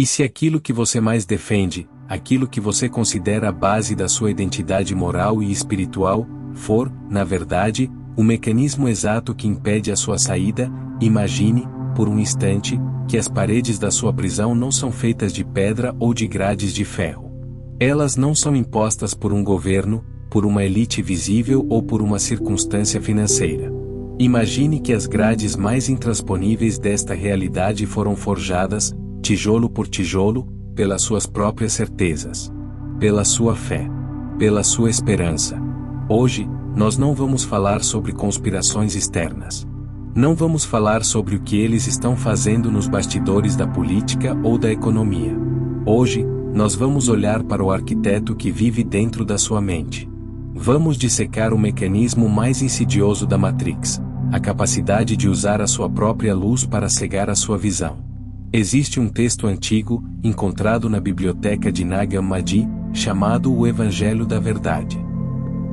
E se aquilo que você mais defende, aquilo que você considera a base da sua identidade moral e espiritual, for, na verdade, o mecanismo exato que impede a sua saída, imagine, por um instante, que as paredes da sua prisão não são feitas de pedra ou de grades de ferro. Elas não são impostas por um governo, por uma elite visível ou por uma circunstância financeira. Imagine que as grades mais intransponíveis desta realidade foram forjadas, tijolo por tijolo, pelas suas próprias certezas, pela sua fé, pela sua esperança. Hoje, nós não vamos falar sobre conspirações externas. Não vamos falar sobre o que eles estão fazendo nos bastidores da política ou da economia. Hoje, nós vamos olhar para o arquiteto que vive dentro da sua mente. Vamos dissecar o mecanismo mais insidioso da Matrix, a capacidade de usar a sua própria luz para cegar a sua visão. Existe um texto antigo, encontrado na biblioteca de Nag Hammadi, chamado o Evangelho da Verdade.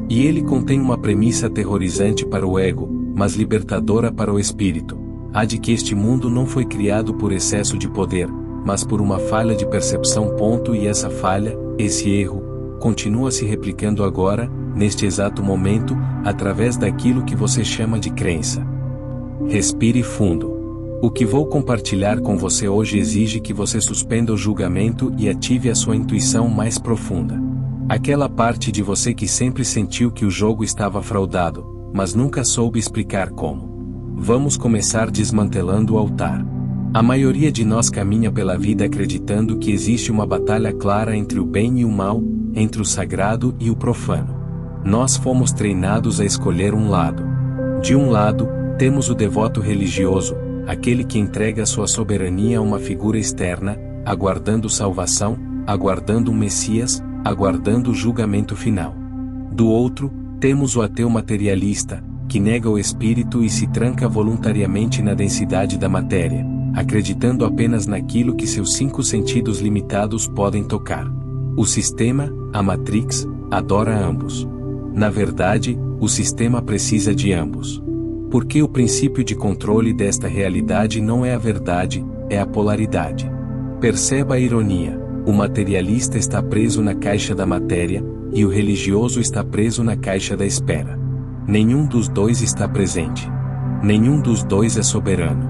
E ele contém uma premissa aterrorizante para o ego, mas libertadora para o espírito, a de que este mundo não foi criado por excesso de poder, mas por uma falha de percepção. E essa falha, esse erro, continua se replicando agora, neste exato momento, através daquilo que você chama de crença. Respire fundo. O que vou compartilhar com você hoje exige que você suspenda o julgamento e ative a sua intuição mais profunda. Aquela parte de você que sempre sentiu que o jogo estava fraudado, mas nunca soube explicar como. Vamos começar desmantelando o altar. A maioria de nós caminha pela vida acreditando que existe uma batalha clara entre o bem e o mal, entre o sagrado e o profano. Nós fomos treinados a escolher um lado. De um lado, temos o devoto religioso, aquele que entrega sua soberania a uma figura externa, aguardando salvação, aguardando um Messias, aguardando o julgamento final. Do outro, temos o ateu materialista, que nega o espírito e se tranca voluntariamente na densidade da matéria, acreditando apenas naquilo que seus 5 sentidos limitados podem tocar. O sistema, a Matrix, adora ambos. Na verdade, o sistema precisa de ambos. Porque o princípio de controle desta realidade não é a verdade, é a polaridade. Perceba a ironia: o materialista está preso na caixa da matéria, e o religioso está preso na caixa da espera. Nenhum dos dois está presente. Nenhum dos dois é soberano.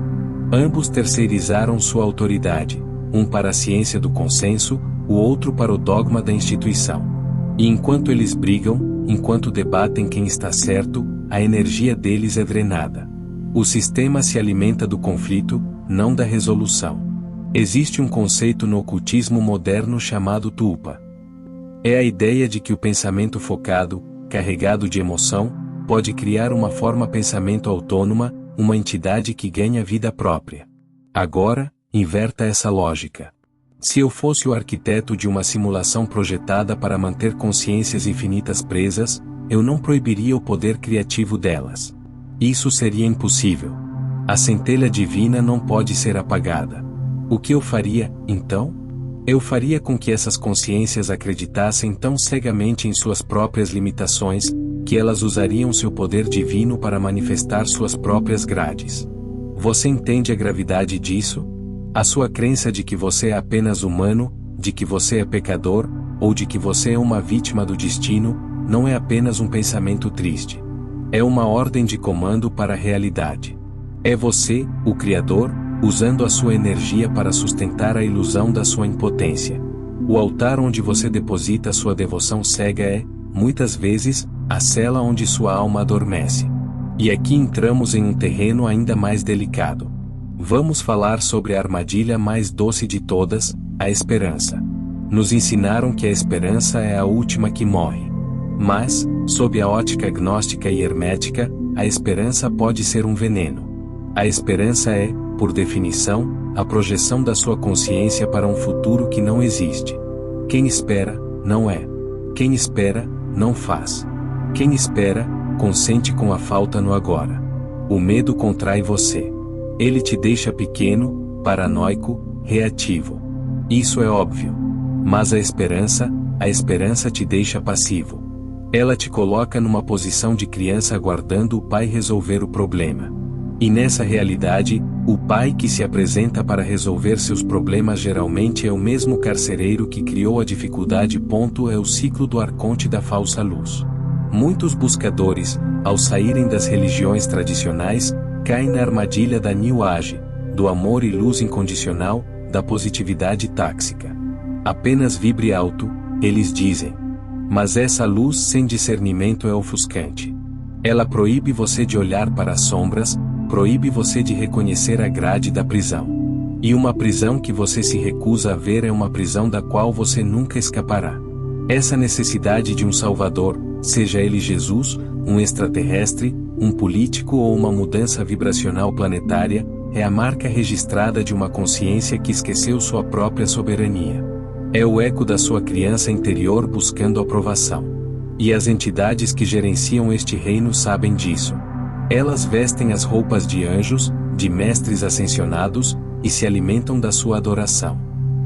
Ambos terceirizaram sua autoridade, um para a ciência do consenso, o outro para o dogma da instituição. E enquanto eles brigam, enquanto debatem quem está certo, a energia deles é drenada. O sistema se alimenta do conflito, não da resolução. Existe um conceito no ocultismo moderno chamado tulpa. É a ideia de que o pensamento focado, carregado de emoção, pode criar uma forma pensamento autônoma, uma entidade que ganha vida própria. Agora, inverta essa lógica. Se eu fosse o arquiteto de uma simulação projetada para manter consciências infinitas presas, eu não proibiria o poder criativo delas. Isso seria impossível. A centelha divina não pode ser apagada. O que eu faria, então? Eu faria com que essas consciências acreditassem tão cegamente em suas próprias limitações, que elas usariam seu poder divino para manifestar suas próprias grades. Você entende a gravidade disso? A sua crença de que você é apenas humano, de que você é pecador, ou de que você é uma vítima do destino, não é apenas um pensamento triste. É uma ordem de comando para a realidade. É você, o Criador, usando a sua energia para sustentar a ilusão da sua impotência. O altar onde você deposita sua devoção cega é, muitas vezes, a cela onde sua alma adormece. E aqui entramos em um terreno ainda mais delicado. Vamos falar sobre a armadilha mais doce de todas, a esperança. Nos ensinaram que a esperança é a última que morre. Mas, sob a ótica gnóstica e hermética, a esperança pode ser um veneno. A esperança é, por definição, a projeção da sua consciência para um futuro que não existe. Quem espera, não é. Quem espera, não faz. Quem espera, consente com a falta no agora. O medo contrai você. Ele te deixa pequeno, paranoico, reativo. Isso é óbvio. Mas a esperança te deixa passivo. Ela te coloca numa posição de criança aguardando o pai resolver o problema. E nessa realidade, o pai que se apresenta para resolver seus problemas geralmente é o mesmo carcereiro que criou a dificuldade. É o ciclo do arconte da falsa luz. Muitos buscadores, ao saírem das religiões tradicionais, caem na armadilha da New Age, do amor e luz incondicional, da positividade táxica. Apenas vibre alto, eles dizem. Mas essa luz sem discernimento é ofuscante. Ela proíbe você de olhar para as sombras, proíbe você de reconhecer a grade da prisão. E uma prisão que você se recusa a ver é uma prisão da qual você nunca escapará. Essa necessidade de um Salvador, seja ele Jesus, um extraterrestre, um político ou uma mudança vibracional planetária, é a marca registrada de uma consciência que esqueceu sua própria soberania. É o eco da sua criança interior buscando aprovação. E as entidades que gerenciam este reino sabem disso. Elas vestem as roupas de anjos, de mestres ascensionados, e se alimentam da sua adoração.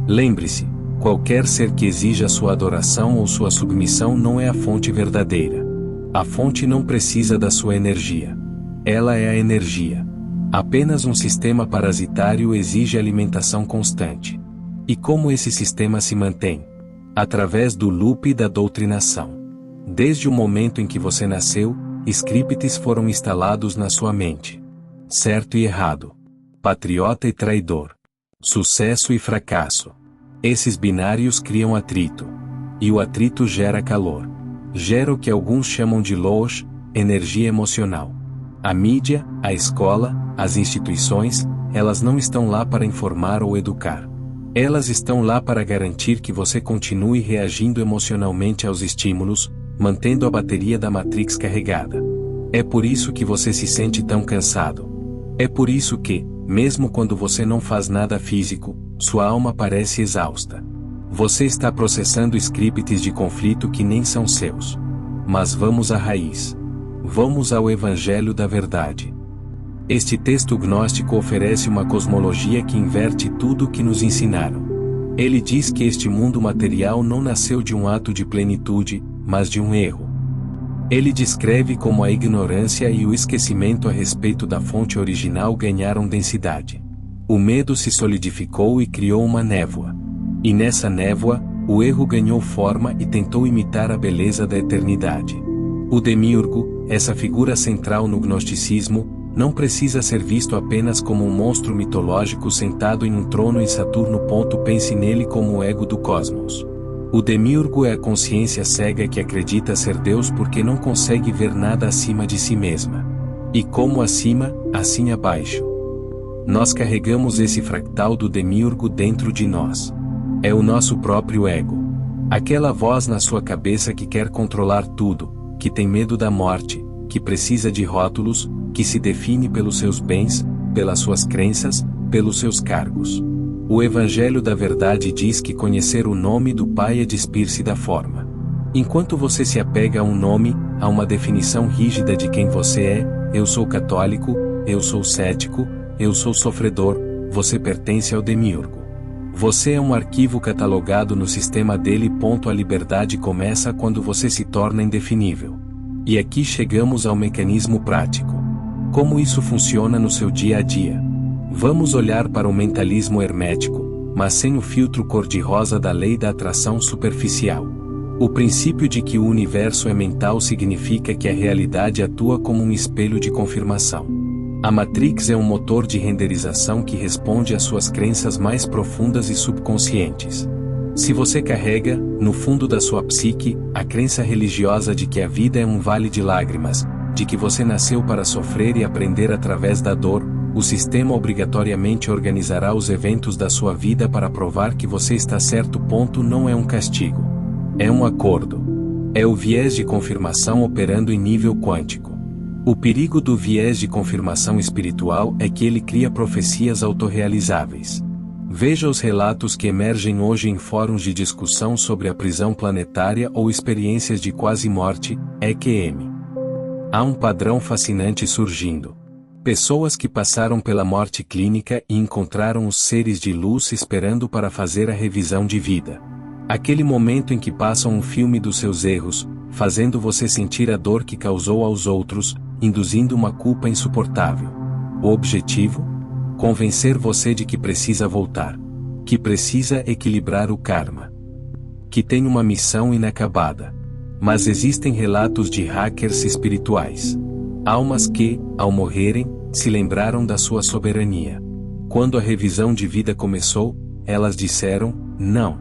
Lembre-se, qualquer ser que exija sua adoração ou sua submissão não é a fonte verdadeira. A fonte não precisa da sua energia. Ela é a energia. Apenas um sistema parasitário exige alimentação constante. E como esse sistema se mantém? Através do loop da doutrinação. Desde o momento em que você nasceu, scripts foram instalados na sua mente. Certo e errado. Patriota e traidor. Sucesso e fracasso. Esses binários criam atrito. E o atrito gera calor. Gera o que alguns chamam de luz, energia emocional. A mídia, a escola, as instituições, elas não estão lá para informar ou educar. Elas estão lá para garantir que você continue reagindo emocionalmente aos estímulos, mantendo a bateria da Matrix carregada. É por isso que você se sente tão cansado. É por isso que, mesmo quando você não faz nada físico, sua alma parece exausta. Você está processando scripts de conflito que nem são seus. Mas vamos à raiz. Vamos ao Evangelho da Verdade. Este texto gnóstico oferece uma cosmologia que inverte tudo o que nos ensinaram. Ele diz que este mundo material não nasceu de um ato de plenitude, mas de um erro. Ele descreve como a ignorância e o esquecimento a respeito da fonte original ganharam densidade. O medo se solidificou e criou uma névoa. E nessa névoa, o erro ganhou forma e tentou imitar a beleza da eternidade. O demiurgo, essa figura central no gnosticismo, não precisa ser visto apenas como um monstro mitológico sentado em um trono em Saturno. Pense nele como o ego do cosmos. O demiurgo é a consciência cega que acredita ser Deus porque não consegue ver nada acima de si mesma. E como acima, assim abaixo. Nós carregamos esse fractal do demiurgo dentro de nós. É o nosso próprio ego. Aquela voz na sua cabeça que quer controlar tudo, que tem medo da morte, que precisa de rótulos, que se define pelos seus bens, pelas suas crenças, pelos seus cargos. O Evangelho da Verdade diz que conhecer o nome do Pai é despir-se da forma. Enquanto você se apega a um nome, a uma definição rígida de quem você é, eu sou católico, eu sou cético, eu sou sofredor, você pertence ao demiurgo. Você é um arquivo catalogado no sistema dele. A liberdade começa quando você se torna indefinível. E aqui chegamos ao mecanismo prático. Como isso funciona no seu dia a dia? Vamos olhar para o mentalismo hermético, mas sem o filtro cor-de-rosa da lei da atração superficial. O princípio de que o universo é mental significa que a realidade atua como um espelho de confirmação. A Matrix é um motor de renderização que responde às suas crenças mais profundas e subconscientes. Se você carrega, no fundo da sua psique, a crença religiosa de que a vida é um vale de lágrimas, de que você nasceu para sofrer e aprender através da dor, o sistema obrigatoriamente organizará os eventos da sua vida para provar que você está certo. Não é um castigo. É um acordo. É o viés de confirmação operando em nível quântico. O perigo do viés de confirmação espiritual é que ele cria profecias autorrealizáveis. Veja os relatos que emergem hoje em fóruns de discussão sobre a prisão planetária ou experiências de quase-morte, EQM. Há um padrão fascinante surgindo. Pessoas que passaram pela morte clínica e encontraram os seres de luz esperando para fazer a revisão de vida. Aquele momento em que passam um filme dos seus erros, fazendo você sentir a dor que causou aos outros, induzindo uma culpa insuportável. O objetivo? Convencer você de que precisa voltar. Que precisa equilibrar o karma. Que tem uma missão inacabada. Mas existem relatos de hackers espirituais. Almas que, ao morrerem, se lembraram da sua soberania. Quando a revisão de vida começou, elas disseram, não.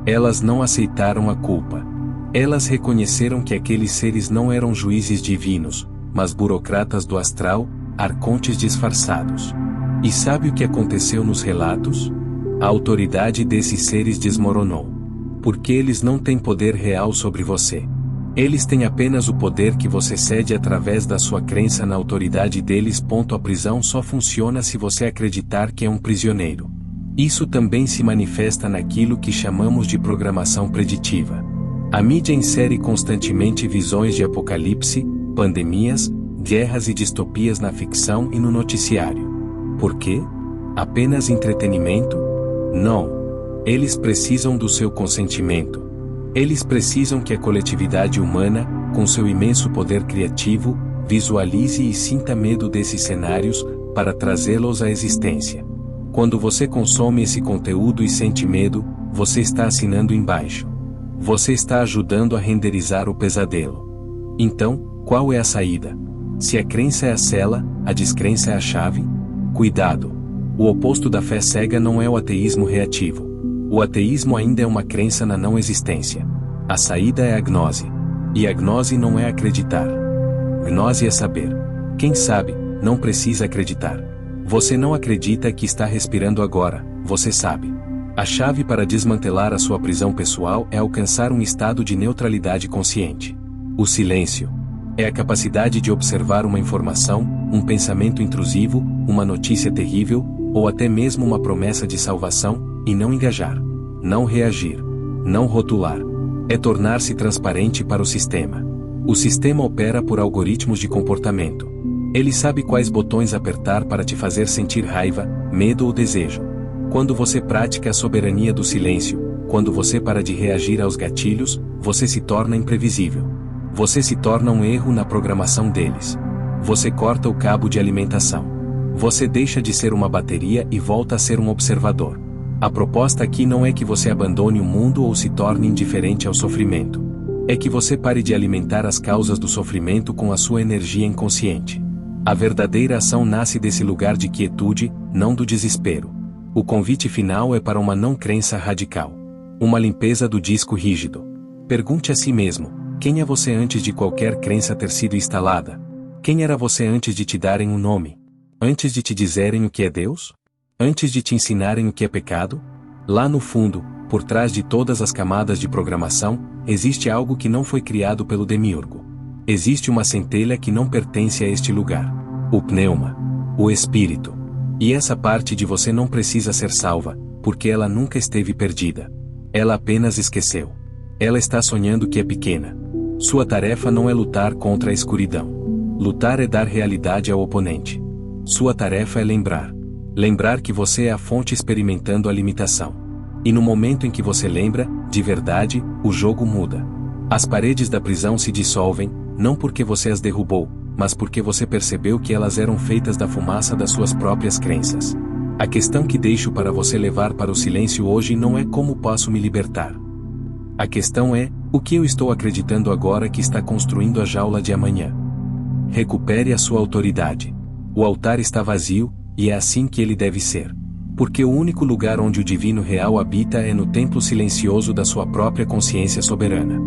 Elas não aceitaram a culpa. Elas reconheceram que aqueles seres não eram juízes divinos, mas burocratas do astral, arcontes disfarçados. E sabe o que aconteceu nos relatos? A autoridade desses seres desmoronou. Porque eles não têm poder real sobre você. Eles têm apenas o poder que você cede através da sua crença na autoridade deles. A prisão só funciona se você acreditar que é um prisioneiro. Isso também se manifesta naquilo que chamamos de programação preditiva. A mídia insere constantemente visões de apocalipse, pandemias, guerras e distopias na ficção e no noticiário. Por quê? Apenas entretenimento? Não. Eles precisam do seu consentimento. Eles precisam que a coletividade humana, com seu imenso poder criativo, visualize e sinta medo desses cenários, para trazê-los à existência. Quando você consome esse conteúdo e sente medo, você está assinando embaixo. Você está ajudando a renderizar o pesadelo. Então, qual é a saída? Se a crença é a cela, a descrença é a chave? Cuidado! O oposto da fé cega não é o ateísmo reativo. O ateísmo ainda é uma crença na não existência. A saída é a gnose. E a gnose não é acreditar. Gnose é saber. Quem sabe, não precisa acreditar. Você não acredita que está respirando agora, você sabe. A chave para desmantelar a sua prisão pessoal é alcançar um estado de neutralidade consciente. O silêncio é a capacidade de observar uma informação, um pensamento intrusivo, uma notícia terrível, ou até mesmo uma promessa de salvação, e não engajar, não reagir, não rotular. É tornar-se transparente para o sistema. O sistema opera por algoritmos de comportamento. Ele sabe quais botões apertar para te fazer sentir raiva, medo ou desejo. Quando você pratica a soberania do silêncio, quando você para de reagir aos gatilhos, você se torna imprevisível. Você se torna um erro na programação deles. Você corta o cabo de alimentação. Você deixa de ser uma bateria e volta a ser um observador. A proposta aqui não é que você abandone o mundo ou se torne indiferente ao sofrimento. É que você pare de alimentar as causas do sofrimento com a sua energia inconsciente. A verdadeira ação nasce desse lugar de quietude, não do desespero. O convite final é para uma não crença radical. Uma limpeza do disco rígido. Pergunte a si mesmo, quem é você antes de qualquer crença ter sido instalada? Quem era você antes de te darem um nome? Antes de te dizerem o que é Deus? Antes de te ensinarem o que é pecado? Lá no fundo, por trás de todas as camadas de programação, existe algo que não foi criado pelo demiurgo. Existe uma centelha que não pertence a este lugar. O pneuma. O espírito. E essa parte de você não precisa ser salva, porque ela nunca esteve perdida. Ela apenas esqueceu. Ela está sonhando que é pequena. Sua tarefa não é lutar contra a escuridão. Lutar é dar realidade ao oponente. Sua tarefa é lembrar. Lembrar que você é a fonte experimentando a limitação. E no momento em que você lembra, de verdade, o jogo muda. As paredes da prisão se dissolvem, não porque você as derrubou, mas porque você percebeu que elas eram feitas da fumaça das suas próprias crenças. A questão que deixo para você levar para o silêncio hoje não é como posso me libertar. A questão é, o que eu estou acreditando agora que está construindo a jaula de amanhã? Recupere a sua autoridade. O altar está vazio, e é assim que ele deve ser. Porque o único lugar onde o divino real habita é no templo silencioso da sua própria consciência soberana.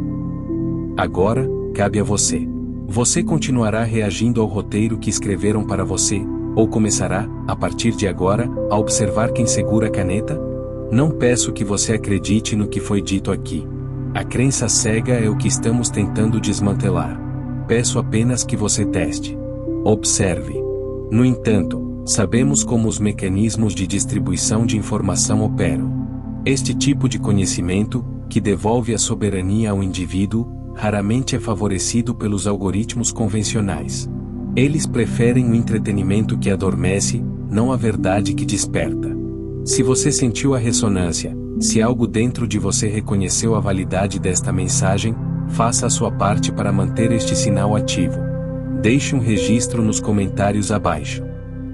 Agora, cabe a você. Você continuará reagindo ao roteiro que escreveram para você, ou começará, a partir de agora, a observar quem segura a caneta? Não peço que você acredite no que foi dito aqui. A crença cega é o que estamos tentando desmantelar. Peço apenas que você teste. Observe. No entanto, sabemos como os mecanismos de distribuição de informação operam. Este tipo de conhecimento, que devolve a soberania ao indivíduo, raramente é favorecido pelos algoritmos convencionais. Eles preferem o entretenimento que adormece, não a verdade que desperta. Se você sentiu a ressonância, se algo dentro de você reconheceu a validade desta mensagem, faça a sua parte para manter este sinal ativo. Deixe um registro nos comentários abaixo.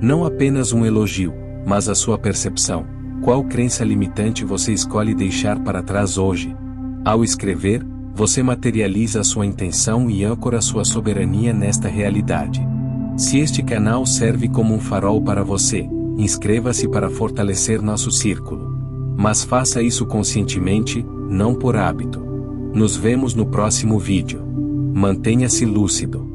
Não apenas um elogio, mas a sua percepção. Qual crença limitante você escolhe deixar para trás hoje? Ao escrever, você materializa a sua intenção e âncora sua soberania nesta realidade. Se este canal serve como um farol para você, inscreva-se para fortalecer nosso círculo. Mas faça isso conscientemente, não por hábito. Nos vemos no próximo vídeo. Mantenha-se lúcido.